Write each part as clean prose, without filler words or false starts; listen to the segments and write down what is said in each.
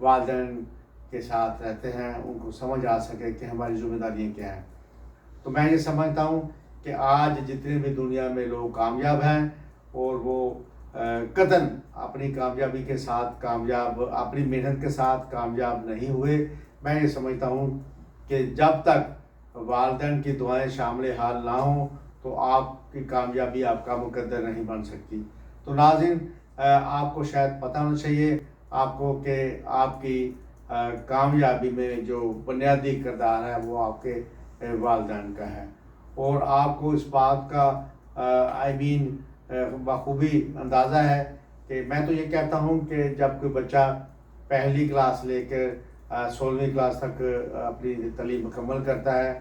والدین کے ساتھ رہتے ہیں ان کو سمجھ آ سکے کہ ہماری ذمہ داریاں کیا ہیں۔ تو میں یہ سمجھتا ہوں کہ آج جتنے بھی دنیا میں لوگ کامیاب ہیں اور وہ قطعاً اپنی کامیابی کے ساتھ اپنی محنت کے ساتھ کامیاب نہیں ہوئے۔ میں یہ سمجھتا ہوں کہ جب تک والدین کی دعائیں شامل حال نہ ہوں تو آپ کی کامیابی آپ کا مقدر نہیں بن سکتی۔ تو ناظرین، آپ کو شاید پتہ ہونا چاہیے آپ کو کہ آپ کی کامیابی میں جو بنیادی کردار ہے وہ آپ کے والدین کا ہے، اور آپ کو اس بات کا بخوبی اندازہ ہے کہ میں تو یہ کہتا ہوں کہ جب کوئی بچہ پہلی کلاس لے کر 16ویں کلاس تک اپنی تعلیم مکمل کرتا ہے،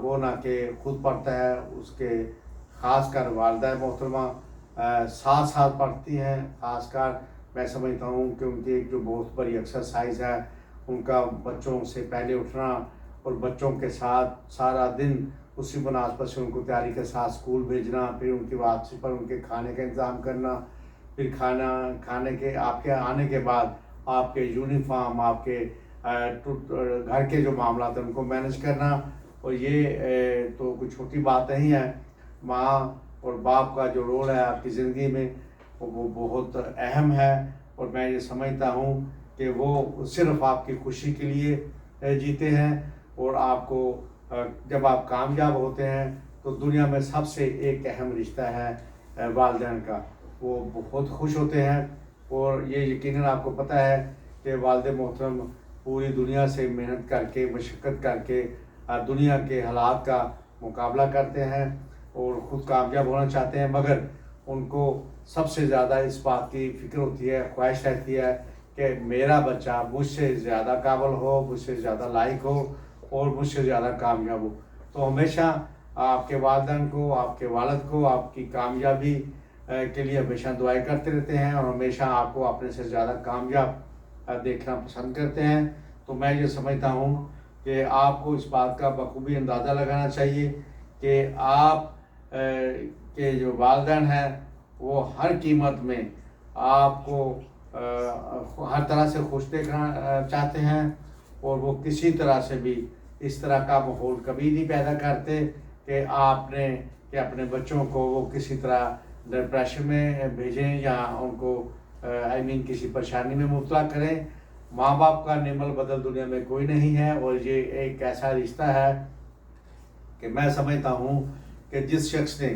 وہ نہ کہ خود پڑھتا ہے، اس کے خاص کر والدہ محترمہ ساتھ ساتھ پڑھتی ہیں۔ خاص کر میں سمجھتا ہوں کہ ان کی ایک جو بہت بڑی ایکسرسائز ہے ان کا بچوں سے پہلے اٹھنا اور بچوں کے ساتھ سارا دن اسی مناسبت سے ان کو تیاری کے ساتھ اسکول بھیجنا، پھر ان کی واپسی پر ان کے کھانے کا انتظام کرنا، پھر کھانے کے آپ کے آنے کے بعد آپ کے یونیفارم، آپ کے گھر کے جو معاملات ہیں ان کو مینج کرنا، اور یہ تو کوئی چھوٹی بات نہیں ہے۔ ماں اور باپ کا جو رول ہے آپ کی زندگی میں وہ بہت اہم ہے، اور میں یہ سمجھتا ہوں کہ وہ صرف آپ کی خوشی کے لیے جیتے ہیں، اور آپ کو جب آپ کامیاب ہوتے ہیں تو دنیا میں سب سے ایک اہم رشتہ ہے والدین کا، وہ بہت خوش ہوتے ہیں، اور یہ یقیناً آپ کو پتہ ہے کہ والد محترم پوری دنیا سے محنت کر کے مشقت کر کے دنیا کے حالات کا مقابلہ کرتے ہیں اور خود کامیاب ہونا چاہتے ہیں، مگر ان کو سب سے زیادہ اس بات کی فکر ہوتی ہے، خواہش رہتی ہے کہ میرا بچہ مجھ سے زیادہ قابل ہو، مجھ سے زیادہ لائق ہو اور مجھ سے زیادہ کامیاب ہو۔ تو ہمیشہ آپ کے والدین کو، آپ کے والد کو آپ کی کامیابی کے لیے ہمیشہ دعائیں کرتے رہتے ہیں، اور ہمیشہ آپ کو اپنے سے زیادہ کامیاب دیکھنا پسند کرتے ہیں۔ تو میں یہ سمجھتا ہوں کہ آپ کو اس بات کا بخوبی اندازہ لگانا چاہیے کہ آپ کے جو والدین ہیں وہ ہر قیمت میں آپ کو ہر طرح سے خوش دیکھنا چاہتے ہیں، اور وہ کسی طرح سے بھی اس طرح کا ماحول کبھی نہیں پیدا کرتے کہ آپ نے کہ اپنے بچوں کو وہ کسی طرح ڈپریشن میں بھیجیں یا ان کو کسی پریشانی میں مبتلا کریں۔ ماں باپ کا نعم البدل دنیا میں کوئی نہیں ہے، اور یہ ایک ایسا رشتہ ہے کہ میں سمجھتا ہوں کہ جس شخص نے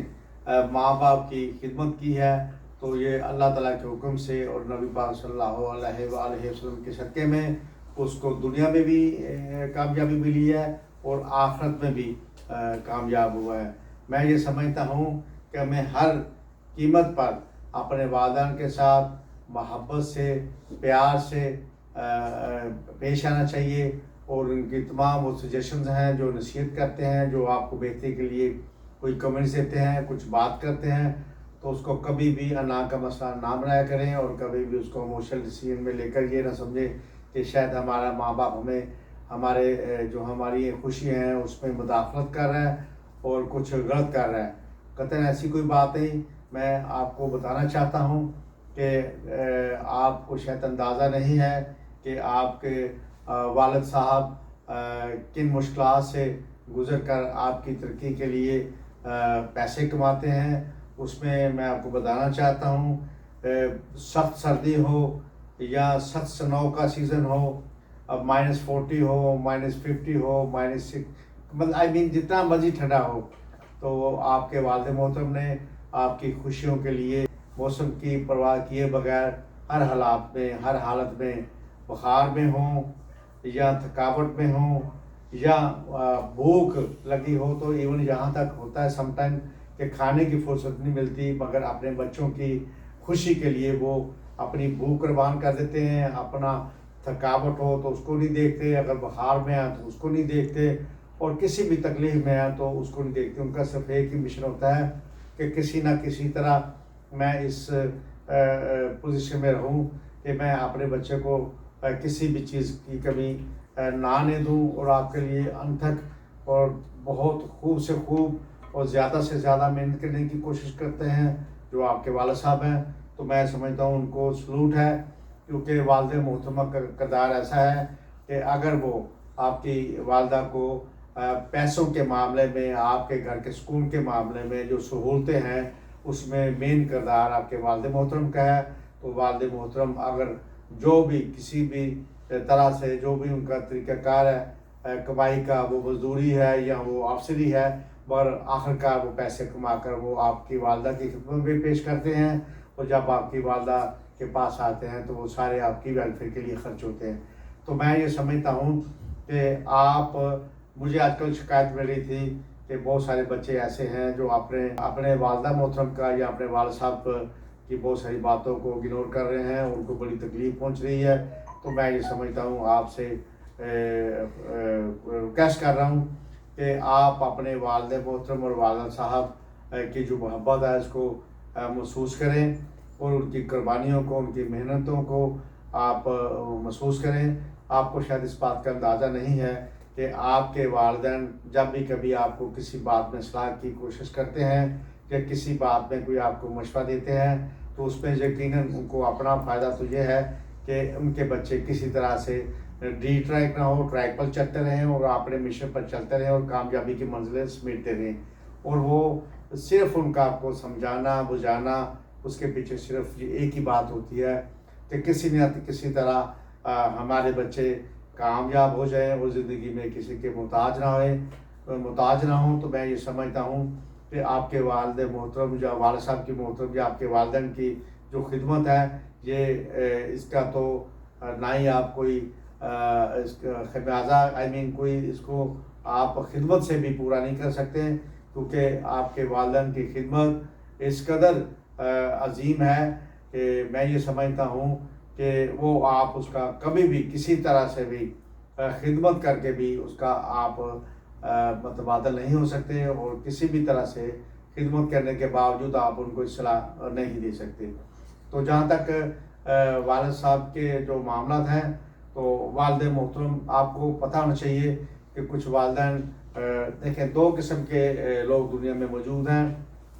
ماں باپ کی خدمت کی ہے تو یہ اللہ تعالیٰ کے حکم سے اور نبی پاک صلی اللہ علیہ وآلہ وسلم کے صدقے میں اس کو دنیا میں بھی کامیابی ملی ہے اور آخرت میں بھی کامیاب ہوا ہے۔ میں یہ سمجھتا ہوں کہ ہمیں ہر قیمت پر اپنے والدین کے ساتھ محبت سے، پیار سے پیش آنا چاہیے، اور ان کی تمام وہ سجیشنز ہیں جو نصیحت کرتے ہیں، جو آپ کو بہتری کے لیے کوئی کمنٹس دیتے ہیں، کچھ بات کرتے ہیں، تو اس کو کبھی بھی انا کا مسئلہ نہ بنایا کریں، اور کبھی بھی اس کو ایموشنل ڈیسیژن میں لے کر یہ نہ سمجھیں کہ شاید ہمارا ماں باپ ہماری خوشی ہیں اس میں مداخلت کر رہا ہے اور کچھ غلط کر رہا ہے۔ قطعاً ایسی کوئی بات نہیں۔ میں آپ کو بتانا چاہتا ہوں کہ آپ کو شاید اندازہ نہیں ہے کہ آپ کے والد صاحب کن مشکلات سے گزر کر آپ کی ترقی کے لیے پیسے کماتے ہیں۔ اس میں آپ کو بتانا چاہتا ہوں، سخت سردی ہو یا سخت سنو کا سیزن ہو، اب -40 ہو، -50 ہو، -6 مطلب جتنا مرضی ٹھنڈا ہو، تو آپ کے والد محترم نے آپ کی خوشیوں کے لیے موسم کی پرواہ کیے بغیر ہر حالات میں، ہر حالت میں، بخار میں ہوں یا تھکاوٹ میں ہوں یا بھوک لگی ہو، تو ایون یہاں تک ہوتا ہے سم ٹائم کہ کھانے کی فرصت نہیں ملتی، مگر اپنے بچوں کی خوشی کے لیے وہ اپنی بھوک قربان کر دیتے ہیں۔ اپنا تھکاوٹ ہو تو اس کو نہیں دیکھتے، اگر بخار میں ہے تو اس کو نہیں دیکھتے، اور کسی بھی تکلیف میں ہے تو اس کو نہیں دیکھتے۔ ان کا صرف ایک ہی مشن ہوتا ہے کہ کسی نہ کسی طرح میں اس پوزیشن میں رہوں کہ میں اپنے بچے کو کسی بھی چیز کی کمی نہ آنے دوں، اور آپ کے لیے انتھک اور بہت خوب سے خوب اور زیادہ سے زیادہ محنت کرنے کی کوشش کرتے ہیں جو آپ کے والد صاحب ہیں۔ تو میں سمجھتا ہوں ان کو سلوٹ ہے، کیونکہ والد محترمہ کا کردار ایسا ہے کہ اگر وہ آپ کی والدہ کو پیسوں کے معاملے میں، آپ کے گھر کے سکون کے معاملے میں جو سہولتیں ہیں اس میں مین کردار آپ کے والد محترم کا ہے، تو والد محترم اگر جو بھی کسی بھی طرح سے جو بھی ان کا طریقہ کار ہے کمائی کا، وہ مزدوری ہے یا وہ افسری ہے، مگر آخرکار وہ پیسے کما کر وہ آپ کی والدہ کی خدمت میں پیش کرتے ہیں، اور جب آپ کی والدہ کے پاس آتے ہیں تو وہ سارے آپ کی ویلفیئر کے لیے خرچ ہوتے ہیں۔ تو میں یہ سمجھتا ہوں کہ مجھے آج کل شکایت مل رہی تھی کہ بہت سارے بچے ایسے ہیں جو اپنے والدہ محترم کا یا اپنے والد صاحب کی بہت ساری باتوں کو اگنور کر رہے ہیں، ان کو بڑی تکلیف پہنچ رہی ہے۔ تو میں یہ سمجھتا ہوں، آپ سے ریکویسٹ کر رہا ہوں کہ آپ اپنے والد محترم اور والد صاحب کی جو محبت ہے اس کو محسوس کریں، اور ان کی قربانیوں کو، ان کی محنتوں کو آپ محسوس کریں۔ آپ کو شاید اس بات کا اندازہ نہیں ہے کہ آپ کے والدین جب بھی کبھی آپ کو کسی بات میں اصلاح کی کوشش کرتے ہیں یا کسی بات میں کوئی آپ کو مشورہ دیتے ہیں، تو اس میں یقیناً ان کو اپنا فائدہ تو یہ ہے کہ ان کے بچے کسی طرح سے ڈی ٹریک نہ ہو، ٹریک پر چلتے رہیں اور اپنے مشن پر چلتے رہیں اور کامیابی کی منزلیں سمیٹتے رہیں۔ اور وہ صرف ان کا آپ کو سمجھانا بجھانا، اس کے پیچھے صرف ایک ہی بات ہوتی ہے کہ کسی نہ کسی طرح ہمارے بچے کامیاب ہو جائیں اور زندگی میں کسی کے محتاج نہ ہوں۔ تو میں یہ سمجھتا ہوں کہ آپ کے والد محترم یا والد صاحب کی محترم یا آپ کے والدین کی جو خدمت ہے، یہ اس کا تو نہ ہی آپ کوئی اس کا خمیازہ کوئی اس کو آپ خدمت سے بھی پورا نہیں کر سکتے، کیونکہ آپ کے والدین کی خدمت اس قدر عظیم ہے کہ میں یہ سمجھتا ہوں کہ وہ آپ اس کا کبھی بھی کسی طرح سے بھی خدمت کر کے بھی اس کا آپ متبادل نہیں ہو سکتے، اور کسی بھی طرح سے خدمت کرنے کے باوجود آپ ان کو اصلاح نہیں دے سکتے۔ تو جہاں تک والد صاحب کے جو معاملات ہیں، تو والد محترم آپ کو پتہ ہونا چاہیے کہ کچھ والدین دیکھیں، دو قسم کے لوگ دنیا میں موجود ہیں۔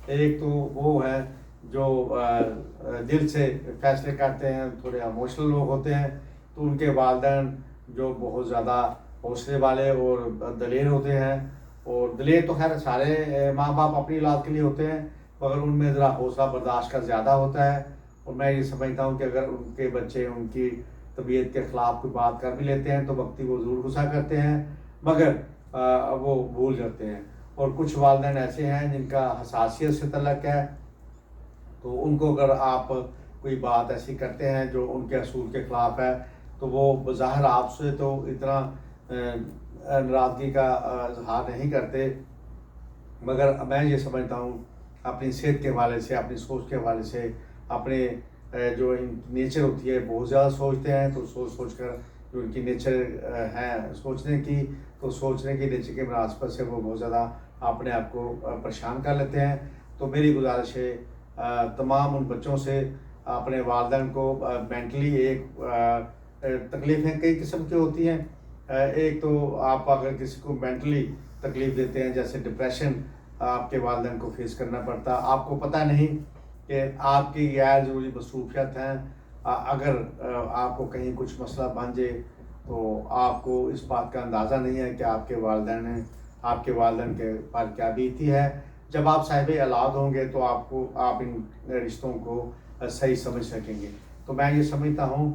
ایک تو وہ ہیں جو دل سے فیصلے کرتے ہیں، تھوڑے ایموشنل لوگ ہوتے ہیں، تو ان کے والدین جو بہت زیادہ حوصلے والے اور دلیر ہوتے ہیں، اور دلیر تو خیر سارے ماں باپ اپنی اولاد کے لیے ہوتے ہیں، مگر ان میں ذرا حوصلہ برداشت کا زیادہ ہوتا ہے۔ اور میں یہ سمجھتا ہوں کہ اگر ان کے بچے ان کی طبیعت کے خلاف کوئی بات کر بھی لیتے ہیں تو وقتی وہ ضرور غصہ کرتے ہیں، مگر وہ بھول جاتے ہیں۔ اور کچھ والدین ایسے ہیں جن کا حساسیت سے تعلق ہے، تو ان کو اگر آپ کوئی بات ایسی کرتے ہیں جو ان کے اصول کے خلاف ہے، تو وہ بظاہر آپ سے تو اتنا ناراضگی کا اظہار نہیں کرتے، مگر میں یہ سمجھتا ہوں اپنی صحت کے حوالے سے، اپنی سوچ کے حوالے سے، اپنے جو نیچر ہوتی ہے بہت زیادہ سوچتے ہیں، تو سوچ کر جو ان کی نیچر ہے سوچنے کی، تو سوچنے کی نیچر کے مناسبت سے وہ بہت زیادہ اپنے آپ کو پریشان کر لیتے ہیں۔ تو میری گزارش ہے تمام ان بچوں سے، اپنے والدین کو مینٹلی ایک تکلیفیں کئی قسم کی ہوتی ہیں۔ ایک تو آپ اگر کسی کو مینٹلی تکلیف دیتے ہیں، جیسے ڈپریشن آپ کے والدین کو فیس کرنا پڑتا، آپ کو پتہ نہیں کہ آپ کی غیر ضروری مصروفیت ہیں، اگر آپ کو کہیں کچھ مسئلہ بن جائے تو آپ کو اس بات کا اندازہ نہیں ہے کہ آپ کے والدین کے پر کیا بیتی ہے۔ جب آپ صاحب اولاد ہوں گے تو آپ ان رشتوں کو صحیح سمجھ سکیں گے۔ تو میں یہ سمجھتا ہوں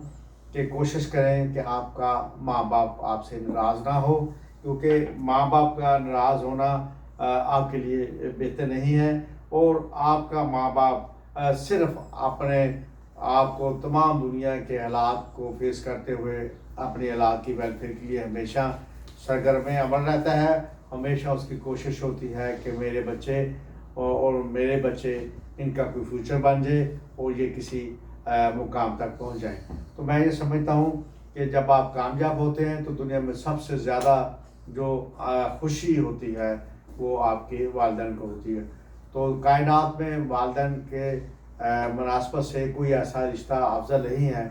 کہ کوشش کریں کہ آپ کا ماں باپ آپ سے ناراض نہ ہو، کیونکہ ماں باپ کا ناراض ہونا آپ کے لیے بہتر نہیں ہے، اور آپ کا ماں باپ صرف اپنے آپ کو تمام دنیا کے حالات کو فیس کرتے ہوئے اپنی اولاد کی ویلفیئر کے لیے ہمیشہ سرگرم عمل رہتا ہے۔ ہمیشہ اس کی کوشش ہوتی ہے کہ میرے بچے اور میرے بچے ان کا کوئی فیوچر بن جائے اور یہ کسی مقام تک پہنچ جائیں۔ تو میں یہ سمجھتا ہوں کہ جب آپ کامیاب ہوتے ہیں تو دنیا میں سب سے زیادہ جو خوشی ہوتی ہے وہ آپ کے والدین کو ہوتی ہے۔ تو کائنات میں والدین کے مناسبت سے کوئی ایسا رشتہ افضل نہیں ہے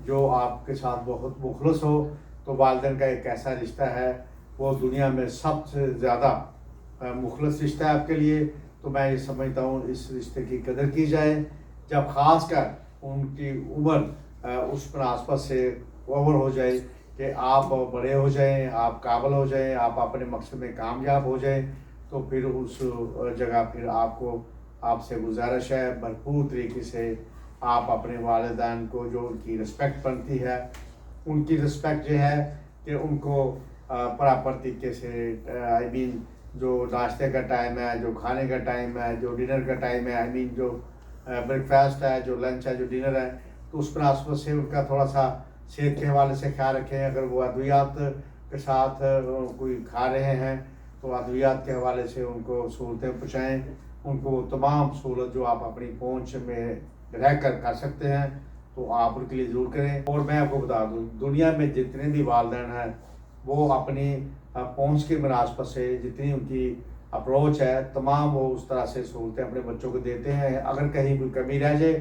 جو آپ کے ساتھ بہت مخلص ہو۔ تو والدین کا ایک ایسا رشتہ ہے، وہ دنیا میں سب سے زیادہ مخلص رشتہ ہے آپ کے لیے۔ تو میں یہ سمجھتا ہوں اس رشتے کی قدر کی جائے، جب خاص کر ان کی عمر اس مناسبت سے اوور ہو جائے کہ آپ بڑے ہو جائیں، آپ قابل ہو جائیں، آپ اپنے مقصد میں کامیاب ہو جائیں، تو پھر اس جگہ پھر آپ سے گزارش ہے بھرپور طریقے سے آپ اپنے والدین کو جو ان کی رسپیکٹ بنتی ہے، ان کی رسپیکٹ جو ہے کہ ان کو پراپر طریقے سے جو ناشتے کا ٹائم ہے، جو کھانے کا ٹائم ہے، جو ڈنر کا ٹائم ہے، جو بریک فاسٹ ہے، جو لنچ ہے، جو ڈنر ہے، تو اس مناسبت سے ان کا تھوڑا سا صحت کے حوالے سے خیال رکھیں۔ اگر وہ ادویات کے ساتھ کوئی کھا رہے ہیں تو ادویات کے حوالے سے ان کو سہولتیں پہنچائیں، ان کو تمام سہولت جو آپ اپنی پہنچ میں رہ کر سکتے ہیں تو آپ ان کے لیے ضرور کریں۔ اور میں آپ کو بتا دوں، دنیا میں جتنے بھی والدین ہیں وہ اپنی پہنچ کی مناسبت سے جتنی ان کی اپروچ ہے، تمام وہ اس طرح سے سہولتیں اپنے بچوں کو دیتے ہیں۔ اگر کہیں کوئی کمی رہ جائے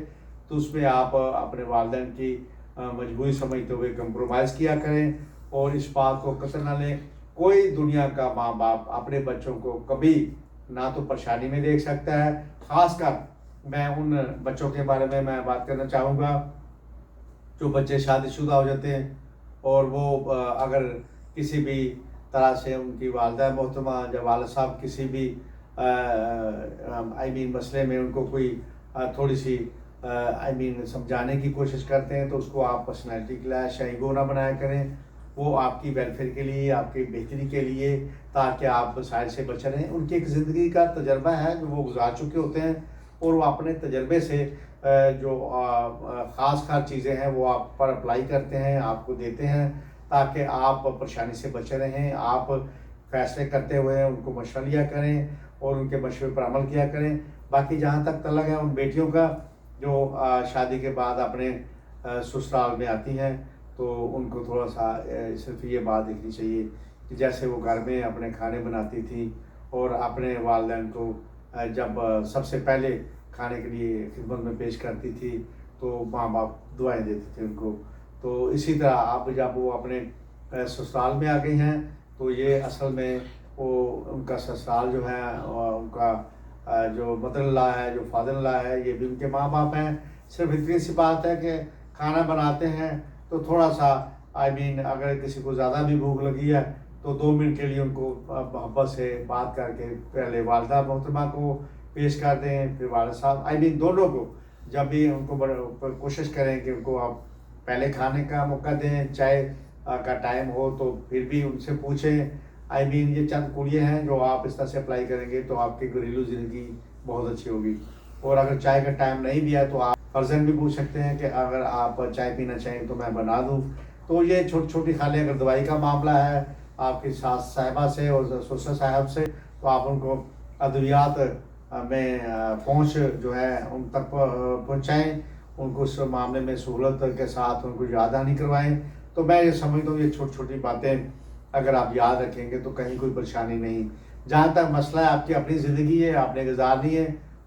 تو اس میں آپ اپنے والدین کی مجبوری سمجھتے ہوئے کمپرومائز کیا کریں، اور اس بات کو قطع نہ لیں۔ کوئی دنیا کا ماں باپ اپنے بچوں کو کبھی نہ تو پریشانی میں دیکھ سکتا ہے۔ خاص کر میں ان بچوں کے بارے میں بات کرنا چاہوں گا جو بچے شادی شدہ ہو جاتے ہیں، اور وہ اگر کسی بھی طرح سے ان کی والدہ محترمہ یا والد صاحب کسی بھی مسئلے میں ان کو کوئی تھوڑی سی سمجھانے کی کوشش کرتے ہیں، تو اس کو آپ پرسنالٹی کلیش یا ایگو نہ بنایا کریں۔ وہ آپ کی ویلفیئر کے لیے، آپ کی بہتری کے لیے، تاکہ آپ مسائل سے بچ رہیں۔ ان کی ایک زندگی کا تجربہ ہے جو وہ گزار چکے ہوتے ہیں، اور وہ اپنے تجربے سے جو خاص چیزیں ہیں وہ آپ پر اپلائی کرتے ہیں، آپ کو دیتے ہیں، تاکہ آپ پریشانی سے بچے رہیں۔ آپ فیصلے کرتے ہوئے ان کو مشورہ لیا کریں اور ان کے مشورے پر عمل کیا کریں۔ باقی جہاں تک تعلق ہے ان بیٹیوں کا جو شادی کے بعد اپنے سسرال میں آتی ہیں، تو ان کو تھوڑا سا صرف یہ بات دیکھنی چاہیے کہ جیسے وہ گھر میں اپنے کھانے بناتی تھیں اور اپنے والدین کو جب سب سے پہلے کھانے کے لیے خدمت میں پیش کرتی تھی تو ماں باپ دعائیں دیتے تھے ان کو، تو اسی طرح آپ جب وہ اپنے سسرال میں آ گئی ہیں تو یہ اصل میں وہ ان کا سسرال جو ہے، ان کا جو مدر اللہ ہے، جو فادر اللہ ہے، یہ بھی ان کے ماں باپ ہیں۔ صرف اتنی سی بات ہے کہ کھانا بناتے ہیں تو تھوڑا سا اگر کسی کو زیادہ بھی بھوک لگی ہے تو 2 منٹ کے لیے ان کو محبت سے بات کر کے پہلے والدہ محترمہ کو پیش کر دیں، پھر والد صاحب دونوں کو جب بھی ان کو کوشش کریں کہ ان کو آپ پہلے کھانے کا موقع دیں، چائے کا ٹائم ہو تو پھر بھی ان سے پوچھیں۔ یہ چند کوڑیاں ہیں جو آپ اس طرح سے اپلائی کریں گے تو آپ کی گھریلو زندگی بہت اچھی ہوگی۔ اور اگر چائے کا ٹائم نہیں بھی ہے تو آپ فرزن بھی پوچھ سکتے ہیں کہ اگر آپ چائے پینا چاہیں تو میں بنا دوں۔ تو یہ چھوٹی چھوٹی خالیں، اگر دوائی کا معاملہ ہے آپ کی ساس صاحبہ سے اور سسر صاحب سے، تو آپ ان کو ادویات میں پہنچ جو ہے ان تک پہنچائیں، ان کو اس معاملے میں سہولت کے ساتھ ان کو یاد دہانی کروائیں۔ تو میں یہ سمجھتا ہوں یہ چھوٹی چھوٹی باتیں اگر آپ یاد رکھیں گے تو کہیں کوئی پریشانی نہیں۔ جہاں تک مسئلہ ہے آپ کی اپنی زندگی ہے، آپ نے گزارنی ہے،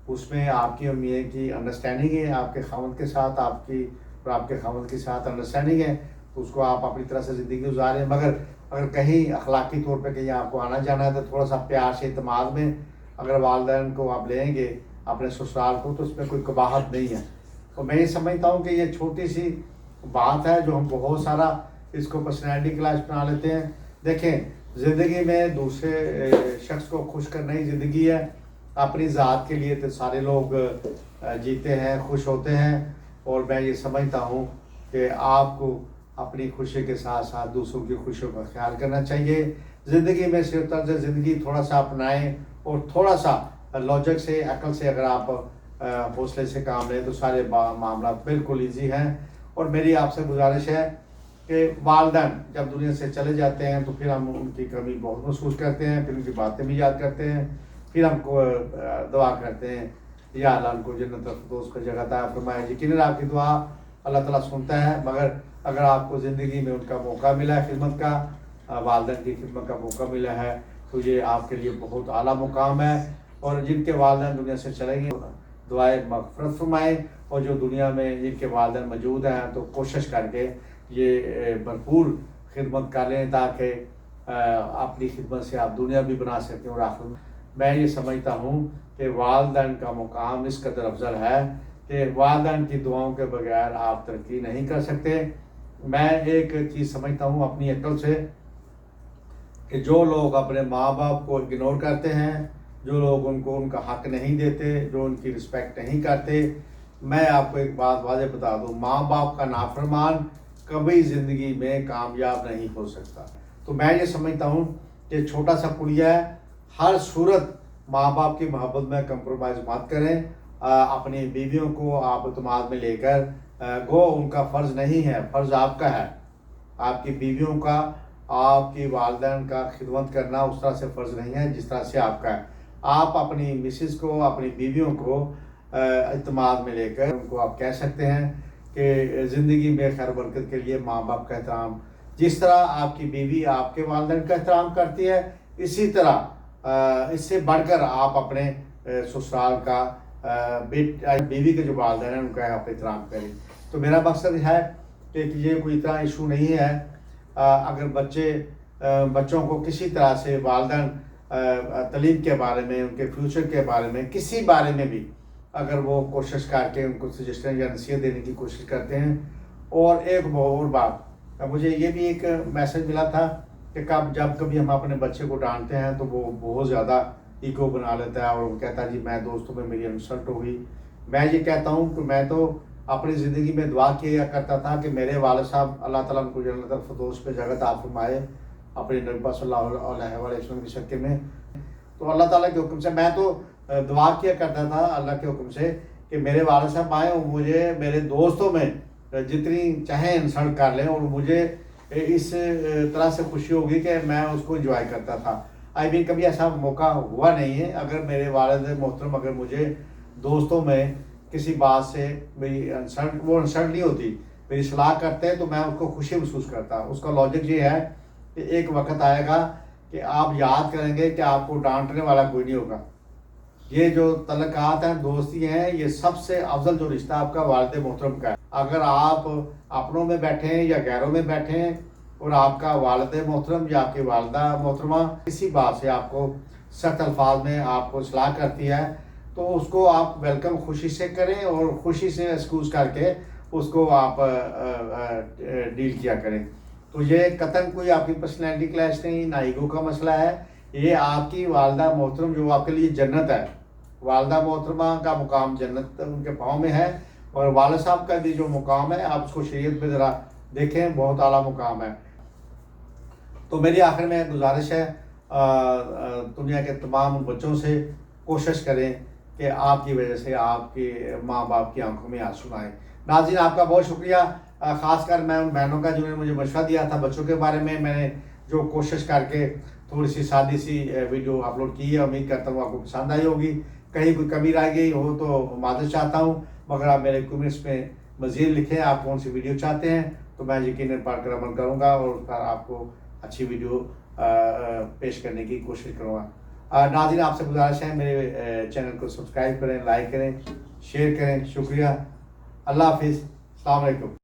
اس میں آپ کی میاں کی انڈرسٹینڈنگ ہے، آپ کے خاوند کے ساتھ آپ کی اور آپ کے خاوند کے ساتھ انڈرسٹینڈنگ ہے، تو اس کو آپ اپنی طرح سے زندگی گزاریں۔ مگر اگر کہیں اخلاقی طور پہ کہیں آپ کو آنا جانا ہے تو تھوڑا سا پیار سے اعتماد میں اگر والدین کو آپ لیں گے اپنے سسرال کو تو اس میں کوئی قباحت نہیں ہے۔ تو میں یہ سمجھتا ہوں کہ یہ چھوٹی سی بات ہے جو ہم بہت سارا اس کو پرسنالٹی کلاس بنا لیتے ہیں۔ دیکھیں، زندگی میں دوسرے شخص کو خوش کرنا ہی زندگی ہے۔ اپنی ذات کے لیے تو سارے لوگ جیتے ہیں، خوش ہوتے ہیں، اور میں یہ سمجھتا ہوں کہ آپ کو اپنی خوشی کے ساتھ ساتھ دوسروں کی خوشیوں کا خیال کرنا چاہیے۔ زندگی میں صرف طرز زندگی تھوڑا سا اپنائیں اور تھوڑا سا لاجک سے، عقل سے اگر آپ حوصلے سے کام لیں تو سارے معاملات بالکل ایزی ہیں۔ اور میری آپ سے گزارش ہے کہ والدین جب دنیا سے چلے جاتے ہیں تو پھر ہم ان کی کمی بہت محسوس کرتے ہیں، پھر ان کی باتیں بھی یاد کرتے ہیں، پھر ہم کو دعا کرتے ہیں یا اللہ ان کو جنت الفردوس کا جگہ عطا فرمائے۔ یقیناً آپ کی دعا اللہ تعالیٰ سنتا ہے، مگر اگر آپ کو زندگی میں ان کا موقع ملا ہے خدمت کا، والدین کی خدمت کا موقع ملا ہے، تو یہ آپ کے لیے بہت اعلیٰ مقام ہے۔ اور جن کے والدین دنیا سے چلے گئے دعائیں مغفرت فرمائیں، اور جو دنیا میں جن کے والدین موجود ہیں تو کوشش کر کے یہ بھرپور خدمت کر لیں تاکہ اپنی خدمت سے آپ دنیا بھی بنا سکیں اور آخرت میں یہ سمجھتا ہوں کہ والدین کا مقام اس قدر افضل ہے کہ کہ والدین کی دعاؤں کے بغیر آپ ترقی نہیں کر سکتے۔ میں ایک چیز سمجھتا ہوں اپنی عقل سے کہ جو لوگ اپنے ماں باپ کو اگنور کرتے ہیں، جو لوگ ان کو ان کا حق نہیں دیتے، جو ان کی رسپیکٹ نہیں کرتے، میں آپ کو ایک بات واضح بتا دوں، ماں باپ کا نافرمان کبھی زندگی میں کامیاب نہیں ہو سکتا۔ تو میں یہ سمجھتا ہوں کہ چھوٹا سا کڑیا ہے، ہر صورت ماں باپ کی محبت میں کمپرومائز مت کریں۔ اپنی بیویوں کو آپ اعتماد میں لے کر گو، ان کا فرض نہیں ہے، فرض آپ کا ہے۔ آپ کی بیویوں کا، آپ کی والدین کا خدمت کرنا اس طرح سے فرض نہیں ہے جس طرح سے آپ کا ہے۔ آپ اپنی مسز کو، اپنی بیویوں کو اعتماد میں لے کر ان کو آپ کہہ سکتے ہیں کہ زندگی میں خیر و برکت کے لیے ماں باپ کا احترام، جس طرح آپ کی بیوی آپ کے والدین کا احترام کرتی ہے، اسی طرح اس سے بڑھ کر آپ اپنے سسرال کا، بیوی کے جو والدین ہیں ان کا آپ احترام کریں۔ تو میرا مقصد ہے کہ یہ کوئی اتنا ایشو نہیں ہے۔ اگر بچوں کو کسی طرح سے والدین تعلیم کے بارے میں، ان کے فیوچر کے بارے میں، کسی بارے میں بھی اگر وہ کوشش کر کے ان کو سجیشن یا نصیحت دینے کی کوشش کرتے ہیں۔ اور ایک اور بات، مجھے یہ بھی ایک میسج ملا تھا کہ جب کبھی ہم اپنے بچے کو ڈانٹتے ہیں تو وہ بہت زیادہ ایگو بنا لیتا ہے اور وہ کہتا ہے جی میں دوستوں میں میری انسلٹ ہوئی۔ میں یہ کہتا ہوں کہ میں تو اپنی زندگی میں دعا کیا کرتا تھا کہ میرے والد صاحب اللہ تعالیٰ ان کو جنت الفردوس پہ جگہ عطا فرمائے اپنے نبی صلی اللہ علیہ وسلم کی شکل میں۔ تو اللہ تعالیٰ کے حکم سے میں تو دعا کیا کرتا تھا اللہ کے حکم سے کہ میرے والد صاحب آئیں اور مجھے میرے دوستوں میں جتنی چاہیں انسلٹ کر لیں، اور مجھے اس طرح سے خوشی ہوگی کہ میں اس کو انجوائے کرتا تھا۔ کبھی ایسا موقع ہوا نہیں ہے۔ اگر میرے والد محترم اگر مجھے دوستوں میں کسی بات سے میری وہ انسلٹ نہیں ہوتی، میری صلاح کرتے ہیں تو میں اس کو خوشی محسوس کرتا۔ اس کا لاجک یہ ہے کہ ایک وقت آئے گا کہ آپ یاد کریں گے کہ آپ کو ڈانٹنے والا کوئی نہیں ہوگا۔ یہ جو تعلقات ہیں، دوستی ہیں، یہ سب سے افضل جو رشتہ آپ کا والد محترم کا ہے۔ اگر آپ اپنوں میں بیٹھیں یا غیروں میں بیٹھیں اور آپ کا والد محترم یا آپ کی والدہ محترمہ کسی بات سے آپ کو سخت الفاظ میں آپ کو اصلاح کرتی ہے تو اس کو آپ ویلکم خوشی سے کریں اور خوشی سے ایکسکیوز کر کے اس کو آپ ڈیل کیا کریں۔ تو یہ قطعاً کوئی آپ کی پرسنالٹی کلیش نہیں، نہ ایگو کا مسئلہ ہے۔ یہ آپ کی والدہ محترم جو آپ کے لیے جنت ہے، والدہ محترمہ کا مقام جنت ان کے پاؤں میں ہے، اور والد صاحب کا بھی جو مقام ہے آپ اس کو شریعت میں ذرا دیکھیں، بہت اعلیٰ مقام ہے۔ تو میری آخر میں گزارش ہے دنیا کے تمام بچوں سے کوشش کریں کہ آپ کی وجہ سے آپ کے ماں باپ کی آنکھوں میں آنسو آئیں۔ ناظرین آپ کا بہت شکریہ، خاص کر میں ان بہنوں کا جنہوں نے مجھے مشورہ دیا تھا بچوں کے بارے میں۔ میں نے جو کوشش کر کے تھوڑی سی سادی سی ویڈیو اپلوڈ کی ہے، امید کرتا ہوں آپ کو پسند آئی ہوگی۔ کہیں کوئی کمی رہ گئی ہو تو معذرت چاہتا ہوں، مگر آپ میرے کمنٹس میں مزید لکھیں آپ کون سی ویڈیو چاہتے ہیں تو میں یقیناً پڑھ کر عمل کروں گا اور اس پر آپ کو اچھی ویڈیو پیش کرنے کی کوشش کروں گا۔ ناظرین آپ سے گزارش ہے میرے چینل کو سبسکرائب کریں، لائک کریں، شیئر کریں۔ شکریہ، اللہ حافظ، السلام علیکم۔